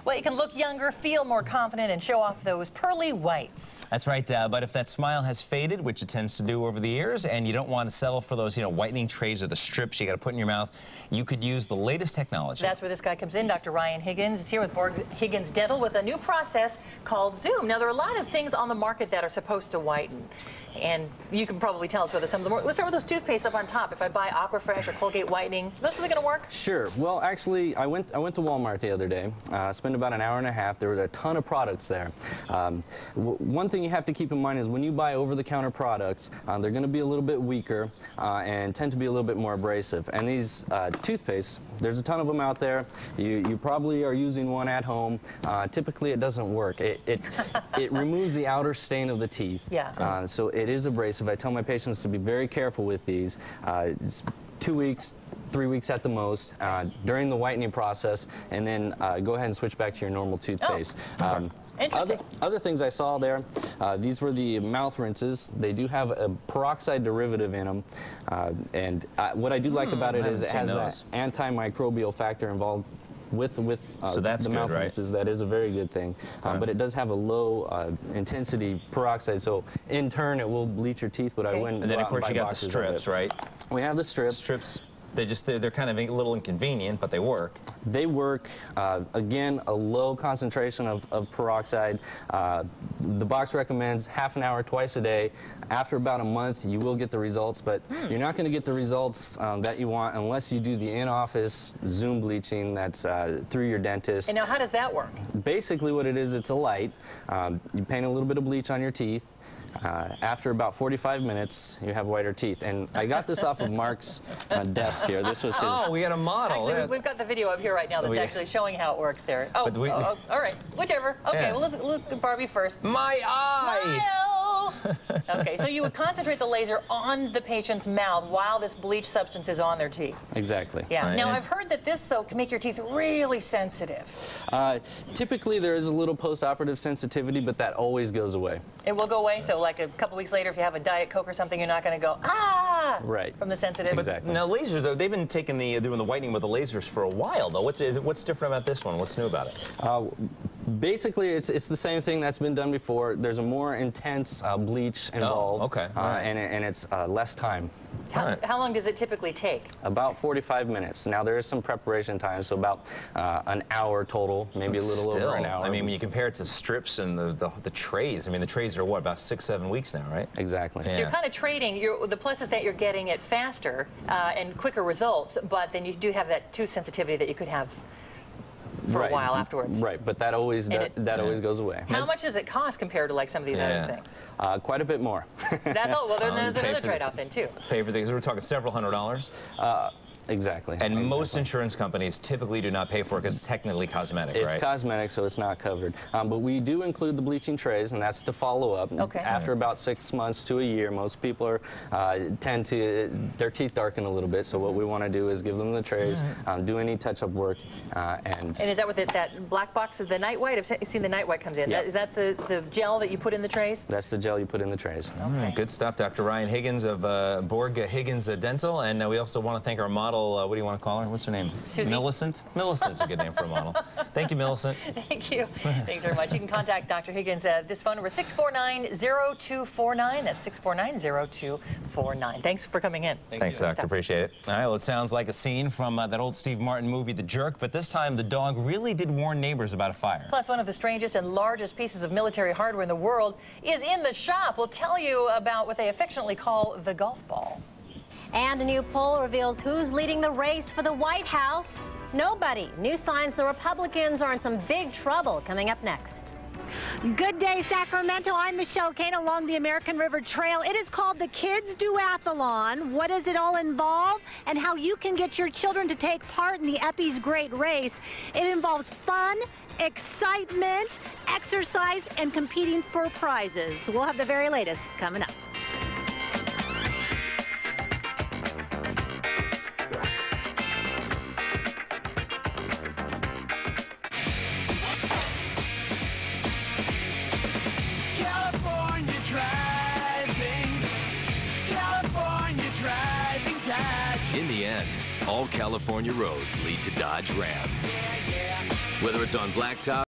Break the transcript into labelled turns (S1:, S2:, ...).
S1: Well, you can look younger, feel more confident, and show off those pearly whites.
S2: That's right, but if that smile has faded, which it tends to do over the years, and you don't want to settle for those, whitening trays or the strips you got to put in your mouth, you could use the latest technology.
S1: That's where this guy comes in. Dr. Ryan Higgins is here with Higgins Dental with a new process called Zoom. Now, there are a lot of things on the market that are supposed to whiten, and you can probably tell us whether some of them work. Let's start with those toothpaste up on top. If I buy Aquafresh or Colgate Whitening, those are going to work?
S3: Sure. Well, actually, I went to Walmart the other day. Spent about an hour and a half. There were a ton of products there. One thing you have to keep in mind is when you buy over-the-counter products, they're going to be a little bit weaker and tend to be a little bit more abrasive. And these toothpastes, there's a ton of them out there. You probably are using one at home. Typically, it doesn't work. It removes the outer stain of the teeth.
S1: Yeah.
S3: So it is abrasive. I tell my patients to be very careful with these. It's 2 weeks, 3 weeks at the most during the whitening process, and then go ahead and switch back to your normal toothpaste.
S1: Interesting.
S3: Other things I saw there, these were the mouth rinses. They do have a peroxide derivative in them, and what I do like about it is it has that antimicrobial factor involved with
S2: so that's
S3: the
S2: good,
S3: mouth
S2: right?
S3: rinses. That is a very good thing, but it does have a low intensity peroxide, so in turn it will bleach your teeth, but I wouldn't.
S2: And then of course you got the strips, right?
S3: We have the strips.
S2: Strips. They're kind of a little inconvenient, but they work.
S3: They work. Again, a low concentration of peroxide. The box recommends half an hour twice a day. After about a month, you will get the results, but you're not going to get the results that you want unless you do the in-office Zoom bleaching that's through your dentist.
S1: And now, how does that work?
S3: Basically, what it is, it's a light. You paint a little bit of bleach on your teeth. After about 45 minutes, you have whiter teeth. And I got this off of Mark's desk here. This was his.
S2: Oh, we got a model.
S1: Actually, we've got the video up here right now that's actually showing how it works there. Oh, all right. Whichever. Okay, well, let's look at Barbie first.
S2: My eye!
S1: Smile! Okay, so you would concentrate the laser on the patient's mouth while this bleach substance is on their teeth.
S3: Exactly.
S1: Yeah. Now, I've heard that this, though, can make your teeth really sensitive.
S3: Typically, there is a little post-operative sensitivity, but that always goes away.
S1: It will go away, so like a couple weeks later, if you have a Diet Coke or something, you're not going to go, ah!
S3: Right.
S1: From the sensitive.
S3: Exactly.
S2: Now, lasers, though, they've been doing the whitening with the lasers for a while, though. What's different about this one? What's new about it?
S3: Basically, it's the same thing that's been done before. There's a more intense bleach involved, and it's less time.
S1: How long does it typically take?
S3: About 45 minutes. Now, there is some preparation time, so about an hour total, maybe a little over an hour.
S2: I mean, when you compare it to strips and the trays, I mean, the trays are, what, about 6-7 weeks now, right?
S3: Exactly.
S1: So you're kind of trading. The plus is that you're getting it faster and quicker results, but then you do have that tooth sensitivity that you could have for a while afterwards.
S3: Right, but that always always goes away.
S1: How much does it cost compared to like some of these other things?
S3: Quite a bit more.
S1: That's all. Well, then there's another trade-off then too.
S2: Pay for things. We're talking several $100s.
S3: Exactly.
S2: And most insurance companies typically do not pay for it because it's technically cosmetic, right?
S3: It's cosmetic, so it's not covered. But we do include the bleaching trays, and that's to follow up.
S1: Okay.
S3: After about 6 months to a year, most people tend to, their teeth darken a little bit, so what we want to do is give them the trays, do any touch-up work, and
S1: is that what that black box of the night white? I've seen the night white comes in. Is that the gel that you put in the trays?
S3: That's the gel you put in the trays.
S2: Okay. Good stuff. Dr. Ryan Higgins of Higgins Dental, and we also want to thank our model. What do you want to call her? What's her name?
S1: Susie.
S2: Millicent? Millicent's a good name for a model. Thank you, Millicent.
S1: Thank you. Thanks very much. You can contact Dr. Higgins at this phone number, 649-0249. That's 649-0249. Thanks for coming in.
S2: Thanks, Doctor. Appreciate it. All right, well, it sounds like a scene from that old Steve Martin movie, The Jerk, but this time the dog really did warn neighbors about a fire.
S1: Plus, one of the strangest and largest pieces of military hardware in the world is in the shop. We'll tell you about what they affectionately call the golf ball.
S4: And a new poll reveals who's leading the race for the White House. Nobody. New signs the Republicans are in some big trouble. Coming up next.
S5: Good Day Sacramento. I'm Michelle Kane along the American River Trail. It is called the Kids Duathlon. What does it all involve and how you can get your children to take part in the Epi's Great Race? It involves fun, excitement, exercise, and competing for prizes. We'll have the very latest coming up.
S6: In the end, all California roads lead to Dodge Ram. Whether it's on blacktop